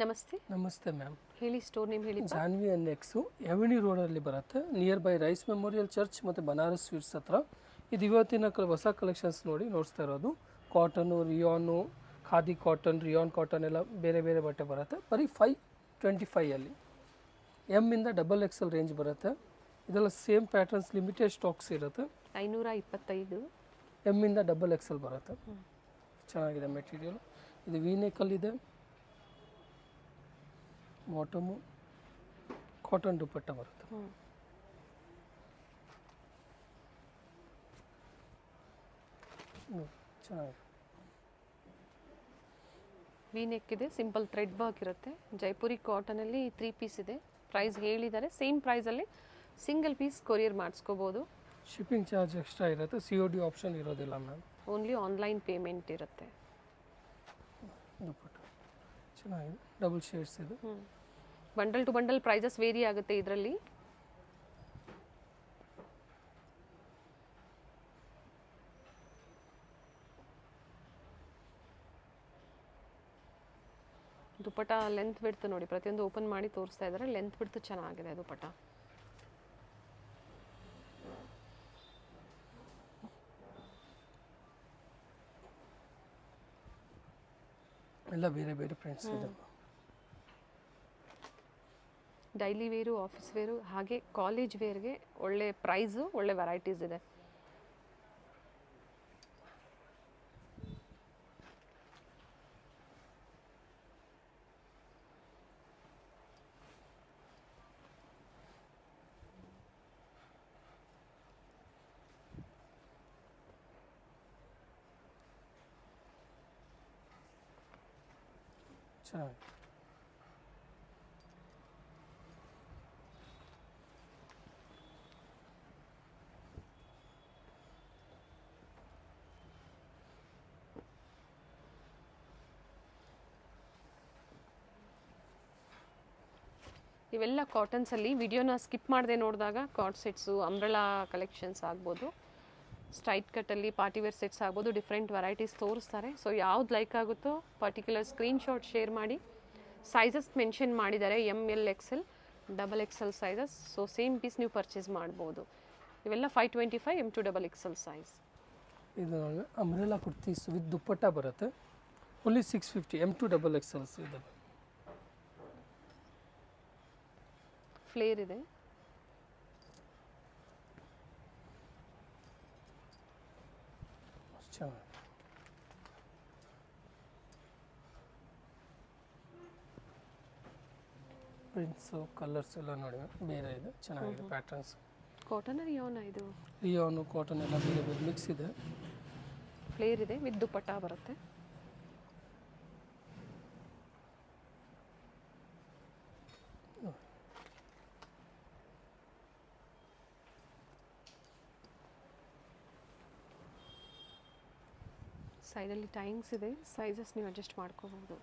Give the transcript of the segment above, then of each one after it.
ನಮಸ್ತೆ. ನಮಸ್ತೆ ಮ್ಯಾಮ್. ಹೇಳಿ, ಸ್ಟೋರ್ ನೇಮ್ ಹೇಳಿ. ಜಾನ್ವಿ ಎನ್ಎಕ್ಸು ಎವಿನಿ ರೋಡಲ್ಲಿ ಬರುತ್ತೆ, near by Rice memorial church ಮತ್ತು ಬನಾರಸ್ ಸ್ವೀಟ್ಸ್ ಹತ್ರ. ಇದು ಇವತ್ತಿನ ಹೊಸ ಕಲೆಕ್ಷನ್ಸ್ ನೋಡಿಸ್ತಾ ಇರೋದು. Cotton, rayon, khadi cotton, rayon cotton ಎಲ್ಲ ಬೇರೆ ಬೇರೆ ಬಟ್ಟೆ ಬರುತ್ತೆ. ಬರೀ 525 ಎಮ್ಮಿಂದ XXL ರೇಂಜ್ ಬರುತ್ತೆ. ಇದೆಲ್ಲ ಸೇಮ್ ಪ್ಯಾಟರ್ನ್ಸ್, ಲಿಮಿಟೆಡ್ ಸ್ಟಾಕ್ಸ್ ಇರುತ್ತೆ. 525 ಎಮ್ಮಿಂದ XXL ಬರುತ್ತೆ. ಚೆನ್ನಾಗಿದೆ ಮೆಟೀರಿಯಲ್. ಇದು ವೀನೆಕಲ್ಲಿದೆ, ಬಾಟಮು ಕಾಟನ್ ದುಪ್ಪಟ್ಟ ಬರುತ್ತೆ. ಚೆನ್ನಾಗಿದೆ. ವಿ ನೆಕ್ ಇದೆ, ಸಿಂಪಲ್ ಥ್ರೆಡ್ ವರ್ಕ್ ಇರುತ್ತೆ. ಜೈಪುರಿ ಕಾಟನಲ್ಲಿ 3 ಪೀಸ್ ಇದೆ. ಪ್ರೈಸ್ ಹೇಳಿದ್ದಾರೆ. ಸೇಮ್ ಪ್ರೈಸಲ್ಲಿ ಸಿಂಗಲ್ ಪೀಸ್ ಕೊರಿಯರ್ ಮಾಡಿಸ್ಕೋಬೋದು. ಶಿಪ್ಪಿಂಗ್ ಚಾರ್ಜ್ ಎಕ್ಸ್ಟ್ರಾ ಇರುತ್ತೆ. COD ಆಪ್ಷನ್ ಇರೋದಿಲ್ಲ ಮ್ಯಾಮ್. ಓನ್ಲಿ ಆನ್ಲೈನ್ ಪೇಮೆಂಟ್ ಇರುತ್ತೆ. ದುಪ್ಪಟ್ಟ ಚೆನ್ನಾಗಿದೆ, ಡಬಲ್ ಶೇಡ್ಸ್ ಇದೆ. Bundle to bundle prices vary ಆಗುತ್ತೆ ಇದರಲ್ಲಿ. ದುಪ್ಪಟ್ಟ ಲೆಂತ್ ಬಿಡ್ತು ನೋಡಿ, ಪ್ರತಿಯೊಂದು ಓಪನ್ ಮಾಡಿ ತೋರಿಸ್ತಾ ಇದ್ದಾರೆ. ಲೆಂತ್ ಬಿಡ್ತು ಚೆನ್ನಾಗಿದೆ ದುಪ್ಪಟ್ಟ. ಎಲ್ಲ ಬೇರೆ ಬೇರೆ ಪ್ರಿಂಟ್ಸ್ ಇದೆ. ಡೈಲಿ ವೇರು, ಆಫೀಸ್ ವೇರು, ಹಾಗೆ ಕಾಲೇಜ್ ವೇರ್ಗೆ ಒಳ್ಳೆ ಪ್ರೈಸು, ಒಳ್ಳೆ ವೆರೈಟೀಸ್ ಇದೆ. ಚೆನ್ನಾಗಿದೆ. ಇವೆಲ್ಲ ಕಾಟನ್ಸಲ್ಲಿ ವಿಡಿಯೋನ ಸ್ಕಿಪ್ ಮಾಡದೆ ನೋಡಿದಾಗ ಕಾರ್ಡ್ ಸೆಟ್ಸು, ಅಂಬ್ರೆಲಾ ಕಲೆಕ್ಷನ್ಸ್ ಆಗ್ಬೋದು, ಸ್ಟ್ರೈಟ್ ಕಟ್ಟಲ್ಲಿ ಪಾರ್ಟಿವೇರ್ ಸೆಟ್ಸ್ ಆಗ್ಬೋದು, ಡಿಫ್ರೆಂಟ್ ವೆರೈಟೀಸ್ ತೋರಿಸ್ತಾರೆ. ಸೊ ಯಾವ್ದು ಲೈಕ್ ಆಗುತ್ತೋ ಪರ್ಟಿಕ್ಯುಲರ್ ಸ್ಕ್ರೀನ್ಶಾಟ್ ಶೇರ್ ಮಾಡಿ. ಸೈಜಸ್ ಮೆನ್ಷನ್ ಮಾಡಿದ್ದಾರೆ, ML XL XXL sizes. So same piece ನೀವು ಪರ್ಚೇಸ್ ಮಾಡ್ಬೋದು. ಇವೆಲ್ಲ 525 M to XXL ಸೈಜ್. ಇದು ಅಂಬ್ರೆಲಾ ಕುರ್ತೀಸ್ ವಿತ್ ದುಪ್ಪಟ್ಟ ಬರುತ್ತೆ. ಓನ್ಲಿ 650 M to XXL ಇದೆ. ಫ್ಲೇರ್ ಇದೆ. ಚೆನ್ನಾಗಿ ಪ್ರಿಂಟ್ಸು, ಕಲರ್ಸ್ ಎಲ್ಲ ನೋಡಿ ಬೇರೆ ಇದೆ, ಚೆನ್ನಾಗಿದೆ ಪ್ಯಾಟರ್ನ್ಸ್. ಕಾಟನ್ ರಿಯಾನ್, ಇದು ರಿಯಾನು ಕಾಟನ್ ಎಲ್ಲ ಬೇರೆ ಬೇರೆ ಮಿಕ್ಸ್ ಇದೆ. ಫ್ಲೇರ್ ಇದೆ, ವಿತ್ ದುಪ್ಪಟ್ಟ ಬರುತ್ತೆ. ಸೈಡಲ್ಲಿ ಟೈಮ್ಸ್ ಇದೆ, ಸೈಜಸ್ ನೀವು ಅಡ್ಜಸ್ಟ್ ಮಾಡ್ಕೋಬಹುದು.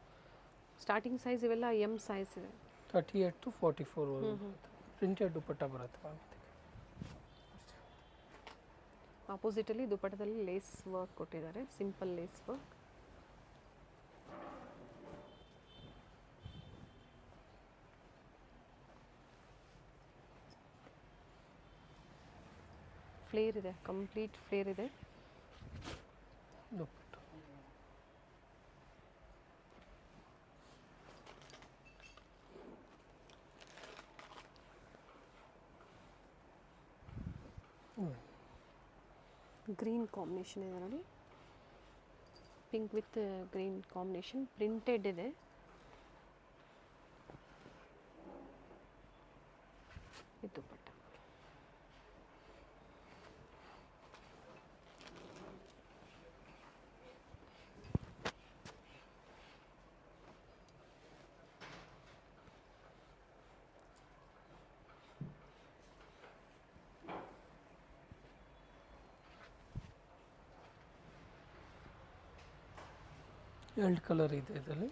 ಸ್ಟಾರ್ಟಿಂಗ್ ಸೈಜ್ ಇವೆಲ್ಲ M ಸೈಜ್ ಇದೆ. 38 to 44 ಪ್ರಿಂಟೆಡ್ ದುಪ್ಪಟ್ಟ ಬರುತ್ತೆ. ಆಪೋಸಿಟಲ್ಲಿ ದುಪ್ಪಟ್ಟದಲ್ಲಿ ಲೇಸ್ ವರ್ಕ್ ಕೊಟ್ಟಿದ್ದಾರೆ, ಸಿಂಪಲ್ ಲೇಸ್ ವರ್ಕ್. ಫ್ಲೇರ್ ಇದೆ, ಕಂಪ್ಲೀಟ್ ಫ್ಲೇರ್ ಇದೆ. ದುಪ್ಪಟ್ಟ ಗ್ರೀನ್ ಕಾಂಬಿನೇಷನ್ ಇದೆ ನೋಡಿ, pink with green combination, printed ಇದೆ. ಇದು ದುಪ್ಪಟ್ಟ. ಎರಡು ಕಲರ್ ಇದೆ ಇದರಲ್ಲಿ.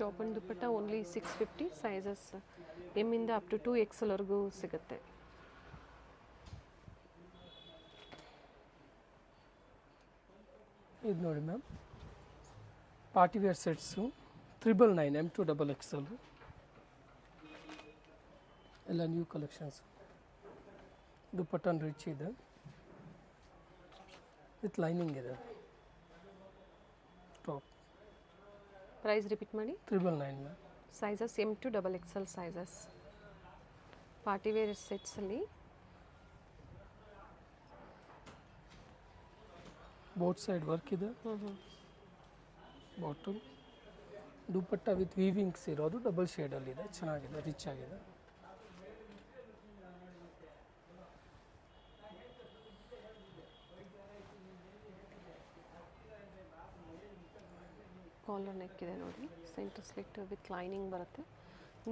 Top and dupatta only 650. Sizes M ಇಂದ ಅಪ್ ಟು 2XL ವರೆಗೂ ಸಿಗುತ್ತೆ. ಇದು ನೋಡಿ ಮ್ಯಾಮ್ ಪಾರ್ಟಿವೇರ್ ಸೆಟ್ಸು 999 M2XXL ಎಲ್ಲ ನ್ಯೂ ಕಲೆಕ್ಷನ್ಸ್. ದುಪ್ಪಟ್ಟನ್ ರಿಚ್ ಇದೆ ವಿತ್ ಲೈನಿಂಗ್ ಇದೆ. ಟಾಪ್ ಪ್ರೈಸ್ ರಿಪೀಟ್ ಮಾಡಿ. 999 ma'am. Sizes M2XXL sizes. Party wear ಸೆಟ್ಸಲ್ಲಿ ಬೋತ್ ಸೈಡ್ ವರ್ಕ್ ಇದೆ. ಬಾಟಮ್ ದುಪ್ಪಟ್ಟ ವಿತ್ ವೀವಿಂಗ್ಸ್ ಇರೋದು ಡಬಲ್ ಶೇಡಲ್ಲಿದೆ, ಚೆನ್ನಾಗಿದೆ, ರಿಚ್ ಆಗಿದೆ. ಕಾಲರ್ ನೆಕ್ ಇದೆ ನೋಡಿ, ಸೆಂಟರ್ ಸ್ಲಿಟ್ ವಿತ್ ಲೈನಿಂಗ್ ಬರುತ್ತೆ.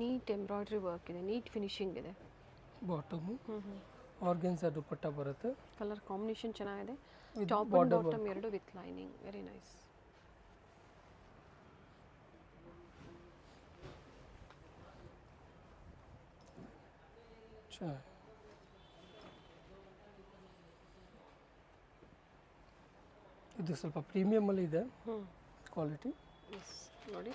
ನೀಟ್ ಎಂಬ್ರಾಯ್ಡ್ರಿ ವರ್ಕ್ ಇದೆ, ನೀಟ್ ಫಿನಿಶಿಂಗ್ ಇದೆ. ಬಾಟಮು ಆರ್ಗೆನ್ಸಾ ದುಪ್ಪಟ್ಟ ಬರುತ್ತೆ. ಕಲರ್ ಕಾಂಬಿನೇಷನ್ ಚೆನ್ನಾಗಿದೆ. With top and border bottom work. ಎರಡು ವಿತ್ ಲೈನಿಂಗ್, ವೆರಿ ನೈಸ್. ಚೆನ್ನಾಗಿ ಇದು ಸ್ವಲ್ಪ ಪ್ರೀಮಿಯಮಲ್ಲಿ ಇದೆ ಕ್ವಾಲಿಟಿ. ಎಸ್ ನೋಡಿ,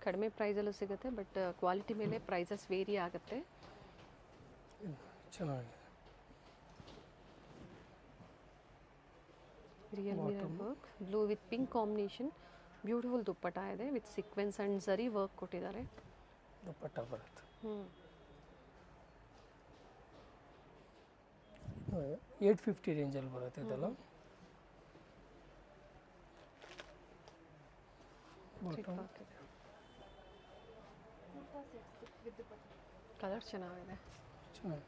ಕಡಿಮೆ ಪ್ರೈಸಲ್ಲೂ ಸಿಗುತ್ತೆ, ಬಟ್ ಕ್ವಾಲಿಟಿ ಮೇಲೆ ಪ್ರೈಸಸ್ ವೇರಿ ಆಗುತ್ತೆ. ಚೆನ್ನಾಗಿದೆ. Real mirror work, blue with pink combination, beautiful dupatta ಇದೆ with sequence and zari work ಕೊಟ್ಟಿದ್ದಾರೆ. ದುಪ್ಪಟ್ಟ ಬರುತ್ತೆ. 850 ರೇಂಜಲ್ಲಿ ಬರುತ್ತೆ ಇದೆಲ್ಲ. ಬಾಟಮ್ ಕಲರ್ ಚೆನ್ನಾಗಿದೆ. ಚೆನ್ನಾಗಿ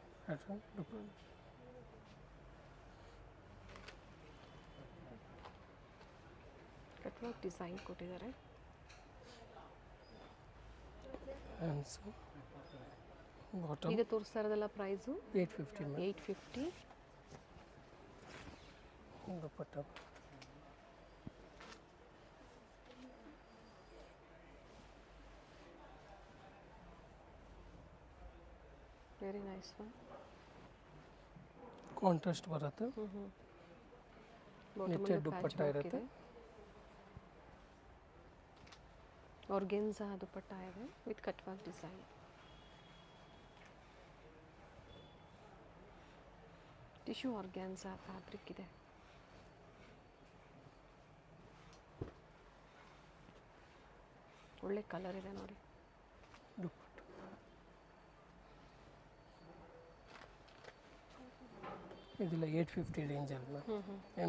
ಕಟ್ವರ್ಕ್ ಡಿಸೈನ್ ಕೊಟ್ಟಿದ್ದಾರೆ. ಹ್ಯಾಂಡ್ಸ್ ಬಾಟಮ್ ಈಗ ತೋರಿಸ್ತಾ ಇರೋದಲ್ಲ price 850 ma'am. 850. Dupatta very nice one. Contrast ಬರುತ್ತೆ. ನೆಟ್ಟೆಡ್ ದುಪ್ಪಟ್ಟ ಇರುತ್ತೆ. ಆರ್ಗೆನ್ಸಾ ದುಪ್ಪಟ್ಟ ಇದೆ with cutwork design. Tissue organza fabric ಇದೆ. ಒಳ್ಳೆ ಕಲರ್ ಇದೆ ನೋಡಿ. ದುಪ್ಪಟ್ಟ ಇದೆಲ್ಲ 850 ರೇಂಜಲ್ಲಿ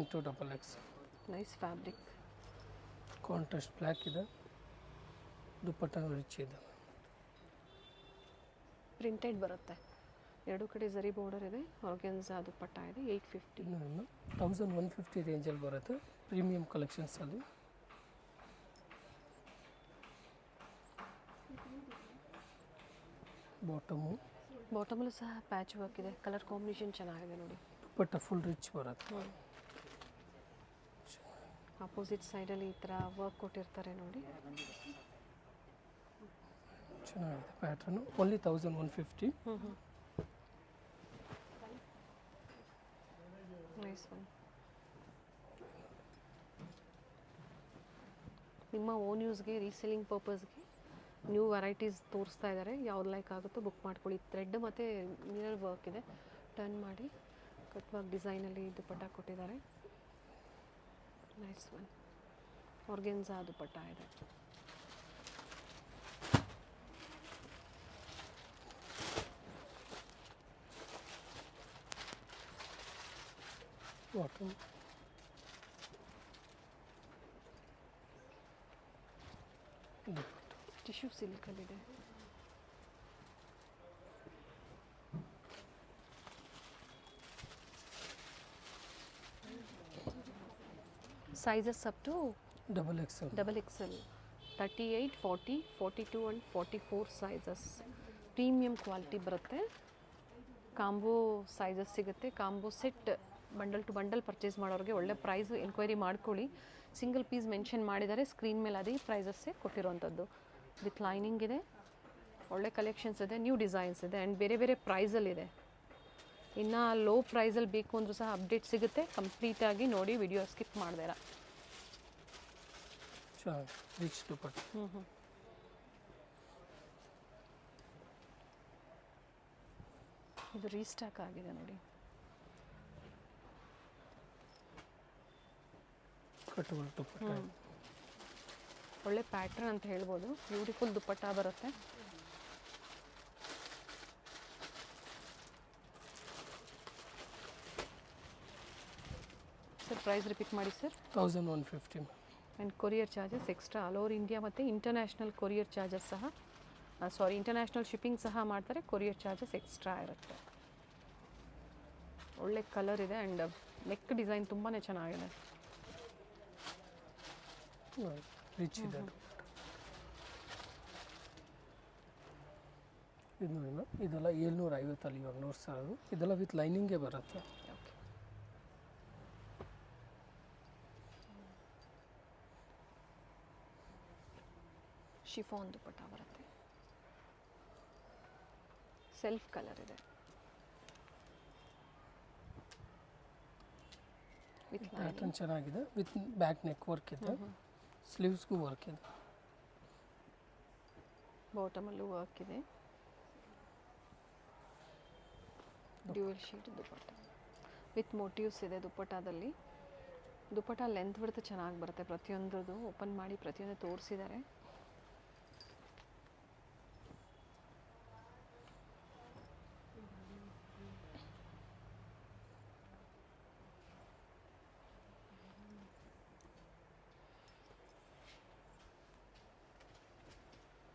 M2XXL. Nice fabric. Contrast black ಇದೆ. ದುಪ್ಪಟ್ಟ ರಿಚ್ ಇದೆ. ಪ್ರಿಂಟೆಡ್ ಬರುತ್ತೆ, ಎರಡು ಕಡೆ ಝರಿ ಬಾರ್ಡರ್ ಇದೆ. ಆರ್ಗೆನ್ಸಾ ದುಪ್ಪಟ್ಟ ಇದೆ 850. 1150 ರೇಂಜಲ್ಲಿ ಬರುತ್ತೆ ಪ್ರೀಮಿಯಂ ಕಲೆಕ್ಷನ್ಸಲ್ಲಿ. ಬಾಟಮಲ್ಲೂ ಸಹ ಪ್ಯಾಚ್ ವರ್ಕ್ ಇದೆ, ಕಲರ್ ಕಾಂಬಿನೇಷನ್ ಚೆನ್ನಾಗಿದೆ ನೋಡಿ. ದುಪ್ಪಟ್ಟ ಫುಲ್ ರಿಚ್ ಬರುತ್ತೆ. ಅಪೋಸಿಟ್ ಸೈಡಲ್ಲಿ ಈ ಥರ ವರ್ಕ್ ಕೊಟ್ಟಿರ್ತಾರೆ ನೋಡಿ. ಚೆನ್ನಾಗಿದೆ ಪ್ಯಾಟ್ರನು. ಓನ್ಲಿ 1150. Nice one. ನಿಮ್ಮ ಓನ್ ಯೂಸ್ಗೆ, ರೀಸೆಲ್ಲಿಂಗ್ ಪರ್ಪಸ್ಗೆ ನ್ಯೂ ವೆರೈಟೀಸ್ ತೋರಿಸ್ತಾ ಇದ್ದಾರೆ. ಯಾವ್ದು ಲೈಕ್ ಆಗುತ್ತೋ ಬುಕ್ ಮಾಡ್ಕೊಳ್ಳಿ. ಥ್ರೆಡ್ ಮತ್ತು ಮಿರರ್ ವರ್ಕ್ ಇದೆ, ಟರ್ನ್ ಮಾಡಿ ಕಟ್ ವರ್ಕ್ ಡಿಸೈನಲ್ಲಿ ದುಪ್ಪಟ್ಟ ಕೊಟ್ಟಿದ್ದಾರೆ. Nice one. ಆರ್ಗೆನ್ಸಾ ದುಪ್ಪಟ್ಟ ಇದೆ. ಬಾಟಮ್ ಟಿಶ್ಯೂ ಸಿಲ್ಕಲ್ಲಿದೆ. Sizes up to XXL. XXL 38, 40, 42 and 44 sizes. Premium quality ಬರುತ್ತೆ. ಕಾಂಬೋ ಸೈಜಸ್ ಸಿಗುತ್ತೆ. Combo set bundle to bundle purchase ಮಾಡೋರಿಗೆ ಒಳ್ಳೆ ಪ್ರೈಸ್. ಎನ್ಕ್ವೈರಿ ಮಾಡ್ಕೊಳ್ಳಿ. ಸಿಂಗಲ್ ಪೀಸ್ ಮೆನ್ಷನ್ ಮಾಡಿದ್ದಾರೆ ಸ್ಕ್ರೀನ್ ಮೇಲೆ, ಅದೇ ಪ್ರೈಸಸ್ಸೇ ಕೊಟ್ಟಿರೋವಂಥದ್ದು. ವಿತ್ ಲೈನಿಂಗ್ ಇದೆ, ಒಳ್ಳೆ ಕಲೆಕ್ಷನ್ಸ್ ಇದೆ, ನ್ಯೂ ಡಿಸೈನ್ಸ್ ಇದೆ ಆ್ಯಂಡ್ ಬೇರೆ ಬೇರೆ ಪ್ರೈಸಲ್ಲಿದೆ. ಇನ್ನು ಲೋ ಪ್ರೈಸಲ್ಲಿ ಬೇಕು ಅಂದರೂ ಸಹ ಅಪ್ಡೇಟ್ ಸಿಗುತ್ತೆ. ಕಂಪ್ಲೀಟಾಗಿ ನೋಡಿ, ವಿಡಿಯೋ ಸ್ಕಿಪ್ ಮಾಡ್ದೇರ. ಚೆನ್ನಾಗಿ ರಿಚ್ ದುಪಟ್ಟ. ಇದು ರೀಸ್ಟಾಕ್ ಆಗಿದೆ ನೋಡಿ. ಕಟ್ಟುವ ದುಪಟ್ಟ. ಒಳ್ಳೆ ಪ್ಯಾಟ್ರನ್ ಅಂತ ಹೇಳ್ಬೋದು. ಬ್ಯೂಟಿಫುಲ್ ದುಪಟ್ಟ ಬರುತ್ತೆ. ಸರ್ ಪ್ರೈಸ್ ರಿಪೀಟ್ ಮಾಡಿ sir. 1150. And courier charges extra all over India ಮತ್ತು ಇಂಟರ್ನ್ಯಾಷನಲ್ ಕೊರಿಯರ್ ಚಾರ್ಜಸ್ ಸಹ, ಇಂಟರ್ನ್ಯಾಷನಲ್ ಶಿಪ್ಪಿಂಗ್ ಸಹ ಮಾಡ್ತಾರೆ. ಕೊರಿಯರ್ ಚಾರ್ಜಸ್ ಎಕ್ಸ್ಟ್ರಾ ಇರುತ್ತೆ. ಒಳ್ಳೆ ಕಲರ್ ಇದೆ ಆ್ಯಂಡ್ ನೆಕ್ ಡಿಸೈನ್ ತುಂಬಾ ಚೆನ್ನಾಗಿದೆ. ರಿಚ್ ಇದೆ. ಇದು ನೋಡಿ, ಇದೆಲ್ಲ 750 ಇವಾಗ ನೋಡ್ತಾ ಇರೋದು. ಇದೆಲ್ಲ ವಿತ್ ಲೈನಿಂಗೇ ಬರುತ್ತೆ. ಓಕೆ, ಶಿಫಾನ್ ದುಪಟ್ಟ ಬರುತ್ತೆ. ಸೆಲ್ಫ್ ಕಲರ್ ಇದೆ ವಿತ್ ಪ್ಯಾಟರ್ನ್ ಚೆನ್ನಾಗಿದೆ. ವಿತ್ ಬ್ಯಾಕ್ ನೆಕ್ ವರ್ಕ್ ಇದೆ, ಸ್ಲೀವ್ಸ್ಗೂ ವರ್ಕ್ ಇದೆ, ಬಾಟಮಲ್ಲೂ ವರ್ಕ್ ಇದೆ. Dual sheet dupatta with motifs ಇದೆ ದುಪಟ್ಟಾದಲ್ಲಿ. ದುಪಟ್ಟ ಲೆಂತ್ ಬಿಡ್ತು ಚೆನ್ನಾಗಿ ಬರುತ್ತೆ. ಪ್ರತಿಯೊಂದ್ರದ್ದು ಓಪನ್ ಮಾಡಿ ಪ್ರತಿಯೊಂದು ತೋರಿಸಿದ್ದಾರೆ.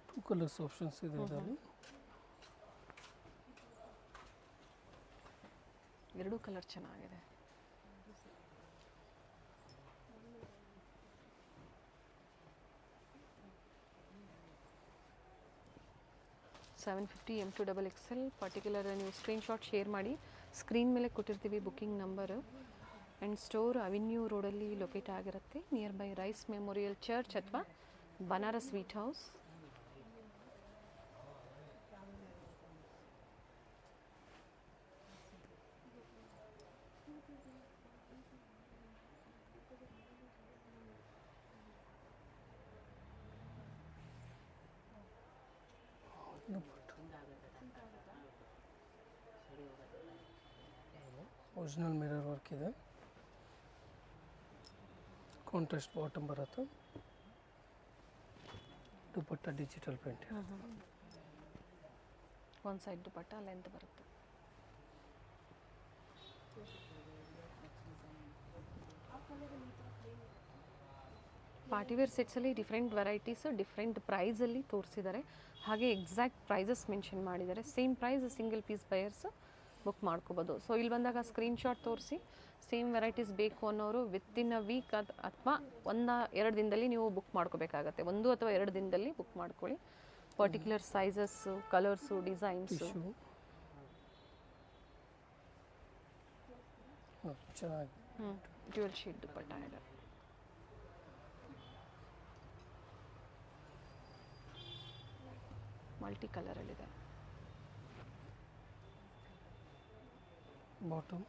ಟೂ ಕಲರ್ಸ್ ಆಪ್ಷನ್ಸ್ ಇದೆ ಇದರಲ್ಲಿ. ಎರಡೂ ಕಲರ್ ಚೆನ್ನಾಗಿದೆ. $750 M2XXL. ಪರ್ಟಿಕ್ಯುಲರ್ ನೀವು ಸ್ಕ್ರೀನ್ಶಾಟ್ ಶೇರ್ ಮಾಡಿ. ಸ್ಕ್ರೀನ್ ಮೇಲೆ ಕೊಟ್ಟಿರ್ತೀವಿ booking number. And store avenue ರೋಡಲ್ಲಿ ಲೊಕೇಟ್ ಆಗಿರುತ್ತೆ, near by Rice memorial Church ಅಥವಾ Banaras sweet house. Original mirror work ಇದೆ. ಕಾಂಟ್ರಾಸ್ಟ್ ಬಾಟಮ್ ಬರುತ್ತೆ. Dupatta digital print. ಒಂದು ಸೈಡ್ ದುಪಟ್ಟ ಲೆಂತ್ ಬರುತ್ತೆ. ಪಾರ್ಟಿವೇರ್ ಸೆಟ್ಸಲ್ಲಿ ಡಿಫ್ರೆಂಟ್ ವೆರೈಟೀಸ್ ಡಿಫ್ರೆಂಟ್ ಪ್ರೈಸಲ್ಲಿ ತೋರಿಸಿದ್ದಾರೆ. ಹಾಗೆ ಎಕ್ಸಾಕ್ಟ್ ಪ್ರೈಸಸ್ ಮೆನ್ಷನ್ ಮಾಡಿದ್ದಾರೆ. Same price single piece buyers book ಮಾಡ್ಕೋಬೋದು. ಸೊ ಇಲ್ಲಿ ಬಂದಾಗ ಸ್ಕ್ರೀನ್ಶಾಟ್ ತೋರಿಸಿ ಸೇಮ್ ವೆರೈಟೀಸ್ ಬೇಕು ಅನ್ನೋರು ವಿತಿನ್ ಅ ವೀಕ್ ಅಥವಾ 1-2 ದಿನದಲ್ಲಿ ನೀವು ಬುಕ್ ಮಾಡ್ಕೋಬೇಕಾಗತ್ತೆ. 1 ಅಥವಾ 2 ದಿನದಲ್ಲಿ ಬುಕ್ ಮಾಡ್ಕೊಳ್ಳಿ. Particular sizes, colours, designs. ಚೆನ್ನಾಗಿ ಡ್ಯೂಯಲ್ ಶೀಟ್ ದುಪಟ್ಟ ಇದೆ. ಮಲ್ಟಿ ಕಲರಲ್ಲಿದೆ. ಬಾಟಮ್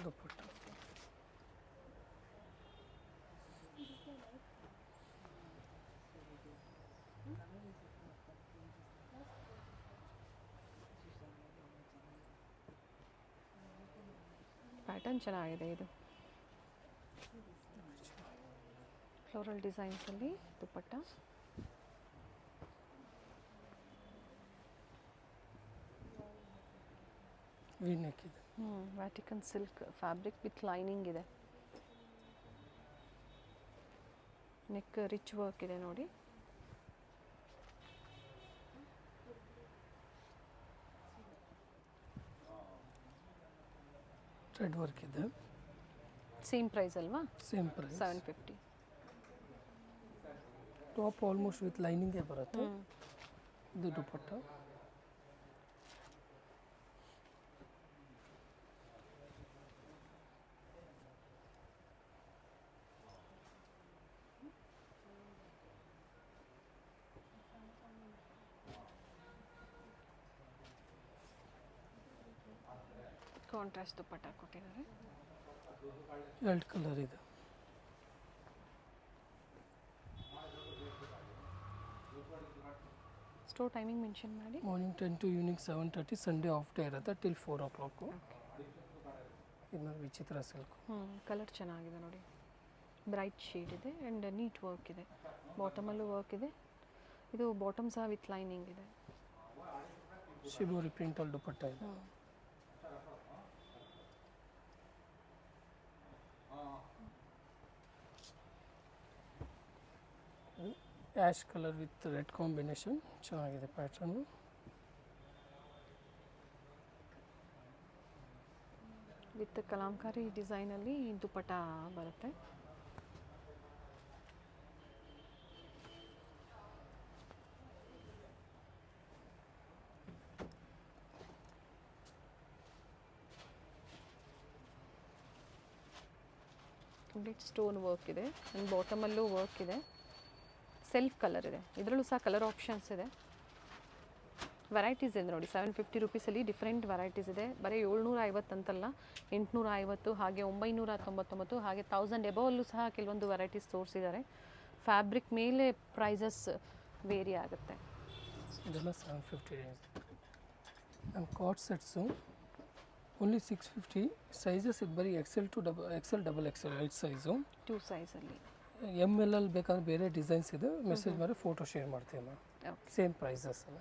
ದುಪಟ್ಟ. ಪ್ಯಾಟರ್ನ್ ಚೆನ್ನಾಗಿದೆ. ಇದು ಫ್ಲೋರಲ್ ಡಿಸೈನ್ಸಲ್ಲಿ ದುಪಟ್ಟ. ವಿ ನೆಕ್ ಇದೆ. Vatican silk fabric with lining ಇದೆ. ನೆಕ್ ರಿಚ್ ವರ್ಕ್ ಇದೆ ನೋಡಿ. ಥ್ರೆಡ್ ವರ್ಕ್ ಇದೆ. ಸೇಮ್ ಪ್ರೈಸ್ ಅಲ್ವಾ? Same price 750. Top almost with ಲೈನಿಂಗೇ ಬರುತ್ತೆ. ಇದು ದುಪಟ್ಟ. ಕಾಂಟ್ರಾಸ್ಟ್ ದುಪ್ಪಟ್ಟ ಕೊಟ್ಟಿದ್ದಾರೆ. 2 ಕಲರ್ ಇದೆ. ಸ್ಟೋರ್ ಟೈಮಿಂಗ್ ಮೆನ್ಷನ್ ಮಾಡಿ. Morning 10 to evening 7:30, Sunday of day ಇರುತ್ತೆ ಟಿಲ್ 4 o'clock. ಇದು ವಿಚಿತ್ರ ಸಿಲ್ಕ್. ಕಲರ್ ಚೆನ್ನಾಗಿದೆ ನೋಡಿ, ಬ್ರೈಟ್ ಶೇಡ್ ಇದೆ ಆ್ಯಂಡ್ ನೀಟ್ ವರ್ಕ್ ಇದೆ. ಬಾಟಮಲ್ಲೂ ವರ್ಕ್ ಇದೆ. ಇದು ಬಾಟಮ್ ಸಹ ವಿತ್ ಲೈನಿಂಗ್ ಇದೆ. ಶಿಬೋರಿ ಪ್ರಿಂಟಲ್ ದುಪ್ಪಟ್ಟ ಇದೆ. Ash colour with red combination ಚೆನ್ನಾಗಿದೆ ಪ್ಯಾಟರ್ನು. ವಿತ್ ಕಲಾಂಕಾರಿ ಡಿಸೈನಲ್ಲಿ ದುಪ್ಪಟ್ಟ ಬರುತ್ತೆ. ಕಂಪ್ಲೀಟ್ ಸ್ಟೋನ್ ವರ್ಕ್ ಇದೆ ಆ್ಯಂಡ್ ಬಾಟಮಲ್ಲೂ ವರ್ಕ್ ಇದೆ. ಸೆಲ್ಫ್ ಕಲರ್ ಇದೆ. ಇದರಲ್ಲೂ ಸಹ ಕಲರ್ ಆಪ್ಷನ್ಸ್ ಇದೆ. ವೆರೈಟೀಸ್ ಇದೆ ನೋಡಿ. 750 ರುಪೀಸಲ್ಲಿ ಡಿಫ್ರೆಂಟ್ ವೆರೈಟೀಸ್ ಇದೆ. ಬರೀ 750 ಅಂತಲ್ಲ, 850 ಹಾಗೆ 999 ಹಾಗೆ 1000 ಎಬೋವಲ್ಲೂ ಸಹ ಕೆಲವೊಂದು ವೆರೈಟೀಸ್ ತೋರಿಸಿದ್ದಾರೆ. ಫ್ಯಾಬ್ರಿಕ್ ಮೇಲೆ ಪ್ರೈಸಸ್ ವೇರಿ ಆಗುತ್ತೆ. ಇದೆಲ್ಲ 750 range. And card sets only 650. Sizes ಇದು ಬರೀ XL to XL XXL 2 size. 2 ಸೈಜಲ್ಲಿ ML ಅಲ್ಲಿ ಬೇಕಾದ್ರೆ ಬೇರೆ ಡಿಸೈನ್ಸ್ ಇದೆ. ಮೆಸೇಜ್ ಮಾಡಿ ಫೋಟೋ ಶೇರ್ ಮಾಡ್ತೀವಿ ನಾವು. ಸೇಮ್ ಪ್ರೈಸಸ್ ಅಲ್ಲ,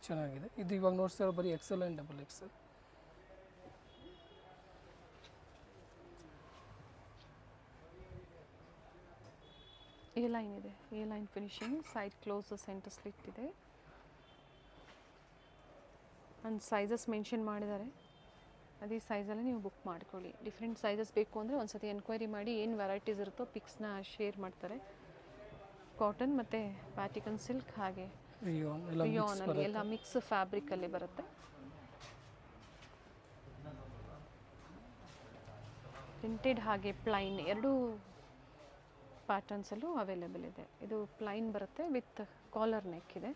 ಚೆನ್ನಾಗಿದೆ. ಇದು ಇವಾಗ ನೋಡ್ತಾ ಬರೀ XL and XXL. A line ಇದೆ. A line finishing, side close, centre slit ಇದೆ ಆ್ಯಂಡ್ ಸೈಜಸ್ ಮೆನ್ಷನ್ ಮಾಡಿದ್ದಾರೆ. ಅದೇ ಸೈಜಲ್ಲಿ ನೀವು ಬುಕ್ ಮಾಡ್ಕೊಳ್ಳಿ. ಡಿಫ್ರೆಂಟ್ ಸೈಜಸ್ ಬೇಕು ಅಂದರೆ ಒಂದ್ಸತಿ ಎನ್ಕ್ವೈರಿ ಮಾಡಿ ಏನು ವೆರೈಟೀಸ್ ಇರುತ್ತೋ ಪಿಕ್ಸ್ನ ಶೇರ್ ಮಾಡ್ತಾರೆ. ಕಾಟನ್ ಮತ್ತು ಪ್ಯಾಟಿಕನ್ ಸಿಲ್ಕ್ ಹಾಗೆ ರಿಯಾನಲ್ಲಿ ಎಲ್ಲ ಮಿಕ್ಸ್ ಫ್ಯಾಬ್ರಿಕಲ್ಲಿ ಬರುತ್ತೆ. ಪ್ರಿಂಟೆಡ್ ಹಾಗೆ ಪ್ಲೈನ್ ಎರಡೂ ಪ್ಯಾಟರ್ನ್ಸಲ್ಲೂ ಅವೈಲೇಬಲ್ ಇದೆ. ಇದು ಪ್ಲೈನ್ ಬರುತ್ತೆ ವಿತ್ ಕಾಲರ್ ನೆಕ್ ಇದೆ.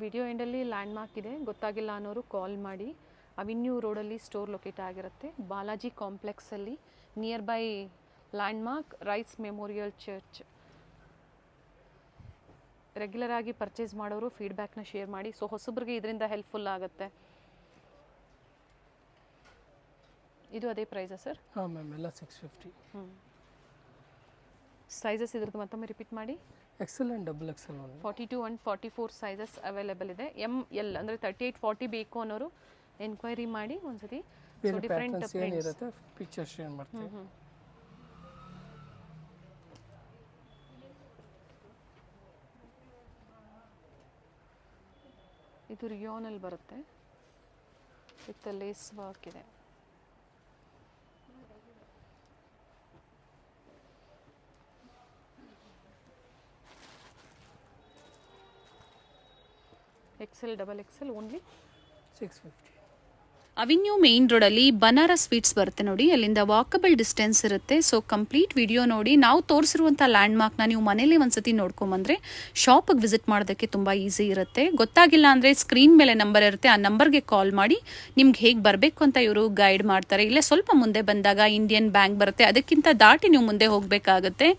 ವಿಡಿಯೋ ಎಂಡಲ್ಲಿ ಲ್ಯಾಂಡ್ ಮಾರ್ಕ್ ಇದೆ, ಗೊತ್ತಾಗಿಲ್ಲ ಅನ್ನೋರು ಕಾಲ್ ಮಾಡಿ. ಅವಿನ್ಯೂ ರೋಡಲ್ಲಿ ಸ್ಟೋರ್ ಲೊಕೇಟ್ ಆಗಿರುತ್ತೆ. ಬಾಲಾಜಿ ಕಾಂಪ್ಲೆಕ್ಸಲ್ಲಿ near by landmark Rice memorial Church. Regular ಆಗಿ ಪರ್ಚೇಸ್ ಮಾಡೋರು ಫೀಡ್ಬ್ಯಾಕ್ನ ಶೇರ್ ಮಾಡಿ. ಸೊ ಹೊಸಬ್ರಿಗೆ ಇದರಿಂದ ಹೆಲ್ಪ್ಫುಲ್ ಆಗುತ್ತೆ. ಇದು ಅದೇ ಪ್ರೈಸಾ ಸರ್? ಹಾಂ ಮ್ಯಾಮ್, ಎಲ್ಲ 650. ಸೈಜಸ್ ಇದ್ರದ್ದು ಮತ್ತೊಮ್ಮೆ ರಿಪೀಟ್ ಮಾಡಿ. XL and XXL 42 and 44 sizes available ಇದೆ. ML ಅಂದರೆ 38-40 ಬೇಕು ಅನ್ನೋರು ಎನ್ಕ್ವೈರಿ ಮಾಡಿ ಒಂದ್ಸತಿ. ಸೊ ಡಿಫ್ರೆಂಟ್ ಏನಿರುತ್ತೆ ಪಿಕ್ಚರ್ ಶೇರ್ ಮಾಡ್ತೀವಿ. ಇದು ರಿಯಾನಲ್ಲಿ ಬರುತ್ತೆ ವಿತ್ ಲೇಸ್ ವರ್ಕ್ ಇದೆ. XL XXL only 650. Avenue main ರೋಡಲ್ಲಿ ಬನಾರಸ್ ಸ್ವೀಟ್ಸ್ ಬರುತ್ತೆ ನೋಡಿ, ಅಲ್ಲಿಂದ ವಾಕಬಲ್ ಡಿಸ್ಟೆನ್ಸ್ ಇರುತ್ತೆ. ಸೊ ಕಂಪ್ಲೀಟ್ ವಿಡಿಯೋ ನೋಡಿ. ನಾವು ತೋರಿಸಿರುವಂಥ ಲ್ಯಾಂಡ್ ಮಾರ್ಕ್ನ ನೀವು ಮನೇಲಿ ಒಂದ್ಸತಿ ನೋಡ್ಕೊಂಬಂದ್ರೆ ಶಾಪಿಗೆ ವಿಸಿಟ್ ಮಾಡೋದಕ್ಕೆ ತುಂಬ ಈಸಿ ಇರುತ್ತೆ. ಗೊತ್ತಾಗಿಲ್ಲ ಅಂದರೆ ಸ್ಕ್ರೀನ್ ಮೇಲೆ ನಂಬರ್ ಇರುತ್ತೆ, ಆ ನಂಬರ್ಗೆ ಕಾಲ್ ಮಾಡಿ ನಿಮ್ಗೆ ಹೇಗೆ ಬರಬೇಕು ಅಂತ ಇವರು ಗೈಡ್ ಮಾಡ್ತಾರೆ. ಇಲ್ಲೇ ಸ್ವಲ್ಪ ಮುಂದೆ ಬಂದಾಗ ಇಂಡಿಯನ್ ಬ್ಯಾಂಕ್ ಬರುತ್ತೆ, ಅದಕ್ಕಿಂತ ದಾಟಿ ನೀವು ಮುಂದೆ ಹೋಗಬೇಕಾಗುತ್ತೆ.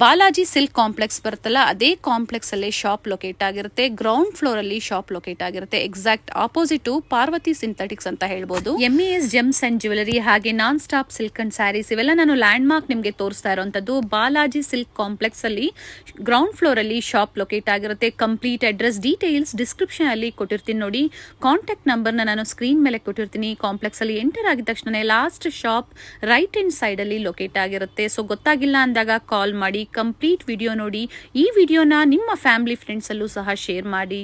ಬಾಲಾಜಿ ಸಿಲ್ಕ್ ಕಾಂಪ್ಲೆಕ್ಸ್ ಬರುತ್ತಲ್ಲ, ಅದೇ ಕಾಂಪ್ಲೆಕ್ಸ್ ಅಲ್ಲಿ ಶಾಪ್ ಲೊಕೇಟ್ ಆಗಿರುತ್ತೆ. ಗ್ರೌಂಡ್ ಫ್ಲೋರ್ ಅಲ್ಲಿ ಶಾಪ್ ಲೊಕೇಟ್ ಆಗಿರುತ್ತೆ. ಎಕ್ಸಾಕ್ಟ್ ಆಪೋಸಿಟ್ ಪಾರ್ವತಿ ಸಿಂಥೆಟಿಕ್ಸ್ ಅಂತ ಹೇಳ್ಬೋದು. MES ಜೆಮ್ಸ್ ಅಂಡ್ ಜ್ಯುವೆಲರಿ ಹಾಗೆ non stop silk and saris ಇವೆಲ್ಲ ನಾನು ಲ್ಯಾಂಡ್ ಮಾರ್ಕ್ ನಿಮಗೆ ತೋರಿಸ್ತಾ ಇರುವಂತದ್ದು. ಬಾಲಾಜಿ ಸಿಲ್ಕ್ ಕಾಂಪ್ಲೆಕ್ಸ್ ಅಲ್ಲಿ ಗ್ರೌಂಡ್ ಫ್ಲೋರ್ ಅಲ್ಲಿ ಶಾಪ್ ಲೊಕೇಟ್ ಆಗಿರುತ್ತೆ. ಕಂಪ್ಲೀಟ್ ಅಡ್ರೆಸ್ ಡೀಟೇಲ್ಸ್ ಡಿಸ್ಕ್ರಿಪ್ಷನ್ ಅಲ್ಲಿ ಕೊಟ್ಟಿರ್ತೀನಿ ನೋಡಿ. ಕಾಂಟ್ಯಾಕ್ಟ್ ನಂಬರ್ನ ನಾನು ಸ್ಕ್ರೀನ್ ಮೇಲೆ ಕೊಟ್ಟಿರ್ತೀನಿ. ಕಾಂಪ್ಲೆಕ್ಸ್ ಅಲ್ಲಿ ಎಂಟರ್ ಆಗಿದ ತಕ್ಷಣ last shop right hand side ಅಲ್ಲಿ ಲೊಕೇಟ್ ಆಗಿರುತ್ತೆ. ಸೊ ಗೊತ್ತಾಗಿಲ್ಲ ಅಂದಾಗ ಕಾಲ್ ಮಾಡಿ. ಕಂಪ್ಲೀಟ್ ವಿಡಿಯೋ ನೋಡಿ. ಈ ವಿಡಿಯೋನ ನಿಮ್ಮ ಫ್ಯಾಮಿಲಿ ಫ್ರೆಂಡ್ಸ್ ಅಲ್ಲೂ ಸಹ ಶೇರ್ ಮಾಡಿ.